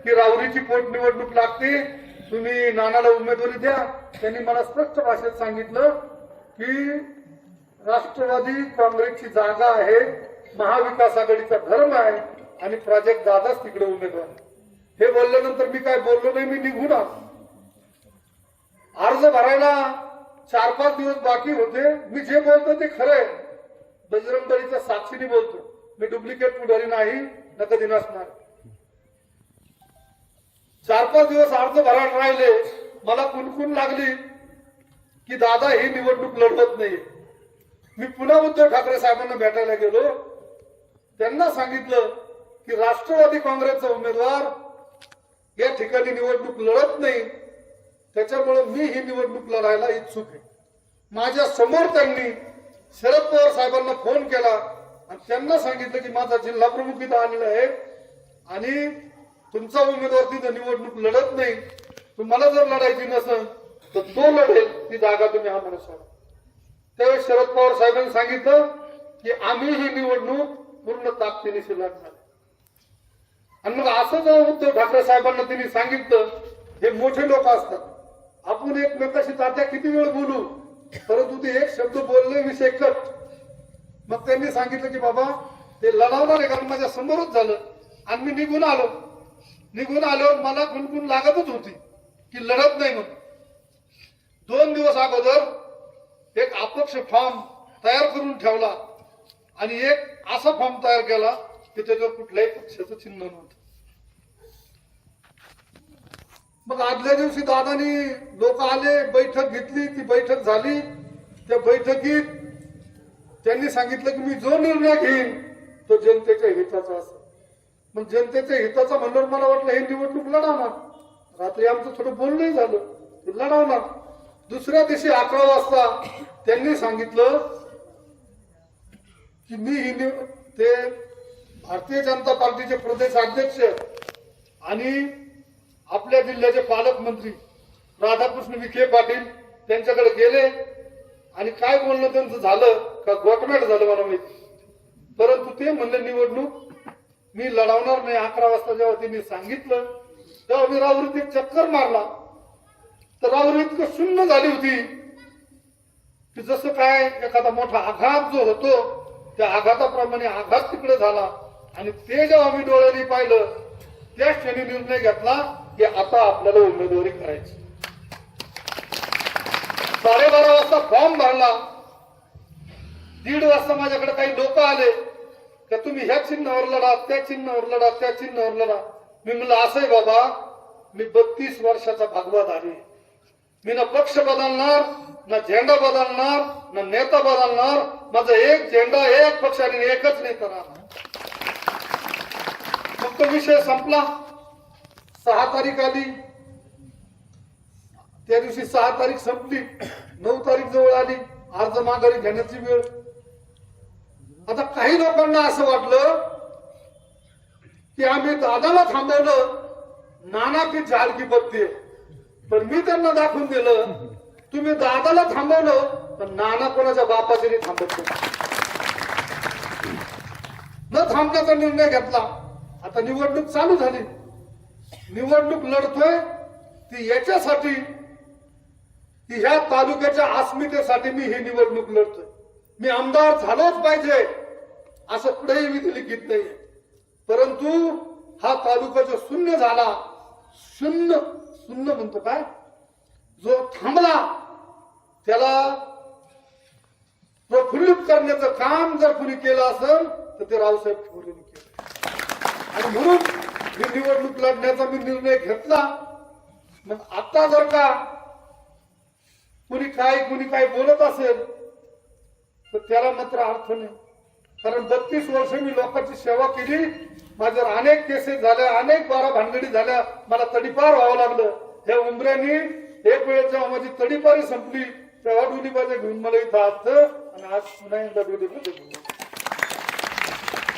की राहुरीची पोटनिवडणूक लागते, तुम्ही नानाला उमेदवारी द्या. त्यांनी मला स्पष्ट भाषेत सांगितलं की राष्ट्रवादी काँग्रेसची जागा आहे, महाविकास आघाडीचा धर्म आहे आणि प्राजक्त दादाच तिकडे उमेदवार. हे बोलल्यानंतर मी काय बोललो नाही, मी निघून आलो. अर्ज भरायला 4-5 दिवस बाकी होते. मी जे बोलतो ते खरं आहे, बजरंगबलीच्या साक्षीने बोलतो. मी डुप्लिकेट पुढारी नाही, न कधी नसणार. 4-5 दिवस अर्ज भरायला राहिले. मला कुणकुण लागली की दादा ही निवडणूक लढवत नाही. मी पुन्हा उद्धव ठाकरे साहेबांना भेटायला गेलो. त्यांना सांगितलं की राष्ट्रवादी काँग्रेसचा उमेदवार या ठिकाणी निवडणूक लढत नाही, त्याच्यामुळे मी ही निवडणूक लढायला इच्छुक आहे. माझ्या समोर त्यांनी शरद पवार साहेबांना फोन केला आणि त्यांना सांगितलं की माझा जिल्हा प्रमुख इथं आलेला आहे आणि तुमचा उमेदवार तिथं निवडणूक लढत नाही, तुम्हाला जर लढायची नसेल तर तो लढेल, ती जागा तुम्ही आम्हाला सोडा. त्यावेळेस शरद पवार साहेबांनी सांगितलं की आम्ही ही निवडणूक पूर्ण ताकदीने लढणार. आणि मग असं जर उद्धव ठाकरे साहेबांना त्यांनी सांगितलं, हे मोठे लोक असतात, आपण एकमेकाशी तात्या किती वेळ बोलू, परंतु ते एक शब्द बोलले विषय कट. मग त्यांनी सांगितलं की बाबा ते लढवणार आहे, कारण माझ्या समोरच झालं. आणि मी निघून आलो. मला गुणगुण लागतच होती की लढत नाही म्हणून. 2 दिवस अगोदर एक अपक्ष फॉर्म तयार करून ठेवला आणि एक असा फॉर्म तयार केला की त्याच्यावर कुठल्याही पक्षाचं चिन्ह नव्हतं. मग आदल्या दिवशी दादानी लोक आले, बैठक घेतली. ती बैठक झाली. त्या बैठकीत त्यांनी सांगितलं की मी जो निर्णय घेईन तो जनतेच्या हिताचा असेल. मग जनतेच्या हिताचा म्हणून मला वाटलं हे निवडणूक लढवणार. रात्री आमचं थोडं बोलणंही झालं, लढवणार. दुसऱ्या दिवशी 11 वाजता त्यांनी सांगितलं की मी ते भारतीय जनता पार्टीचे प्रदेश अध्यक्ष आणि आपल्या जिल्ह्याचे पालकमंत्री राधाकृष्ण विखे पाटील त्यांच्याकडे गेले आणि काय बोलणं त्यांचं झालं का गोटमॅट झालं मला माहिती. परंतु ते म्हणले निवडणूक मी लढवणार नाही. 11 वाजता जेव्हा त्यांनी सांगितलं तेव्हा मी राहुरीत एक चक्कर मारला, तर राहुरी इतकं शून्य झाली होती की जसं काय एखादा मोठा आघात जो होतो त्या आघाताप्रमाणे आघात तिकडे झाला. आणि ते जेव्हा मी डोळ्यांनी पाहिलं त्याच क्षणी निर्णय घेतला की आता आपल्याला उमेदवारी करायची. 12:30 वाजता फॉर्म भरला. 1:30 वाजता माझ्याकडे काही लोक आले का तुम्ही ह्या चिन्हावर लढा, त्या चिन्हावर लढा, त्या चिन्हावर लढा. मी म्हणलं असं आहे बाबा, मी 32 वर्षाचा भगवाधारी. मी ना पक्ष बदलणार, ना झेंडा बदलणार, ना नेता बदलणार. माझा एक झेंडा, एक पक्ष आणि एकच नेता राहणार. मग तो विषय संपला. 6 तारीख आली. त्या दिवशी 6 तारीख संपली. 9 तारीख जवळ आली. अर्ज माघारी घेण्याची वेळ. आता काही लोकांना असं वाटलं की आम्ही दादाला थांबवलं, नाना की झाड की पत्ती आहे. पण मी त्यांना दाखवून दिलं तुम्ही दादाला थांबवलं तर नाना कोणाच्या बापाचे नाही थांबत. न थांबण्याचा निर्णय घेतला. आता निवडणूक चालू झाली. निवडणूक लढतोय ती याच्यासाठी की ह्या तालुक्याच्या अस्मितेसाठी मी ही निवडणूक लढतोय. मी आमदार झालोच पाहिजे असं कुठेही विधी लिखित नाही. परंतु हा तालुका जो शून्य झाला, शून्य म्हणतो काय, जो थांबला त्याला प्रफुल्लित करण्याचं काम जर कुणी केलं असेल तर ते रावसाहेब ठोरेंनी केलं. आणि म्हणून ही निवडणूक लढण्याचा मी निर्णय घेतला. मग आता जर का कुणी काय बोलत असेल तर त्याला मात्र अर्थ नाही. कारण 32 वर्ष मी लोकांची सेवा केली. माझ्यावर अनेक केसेस झाल्या, अनेक बारा भानगडी झाल्या, मला तडीपार व्हावं लागलं. ह्या उमऱ्यांनी एक वेळ जेव्हा माझी तडीपारी संपली तेव्हा डोलीबाजा घेऊन मला इथं आणलं आणि आज पुन्हा एकदा डोलीबाजा घेऊन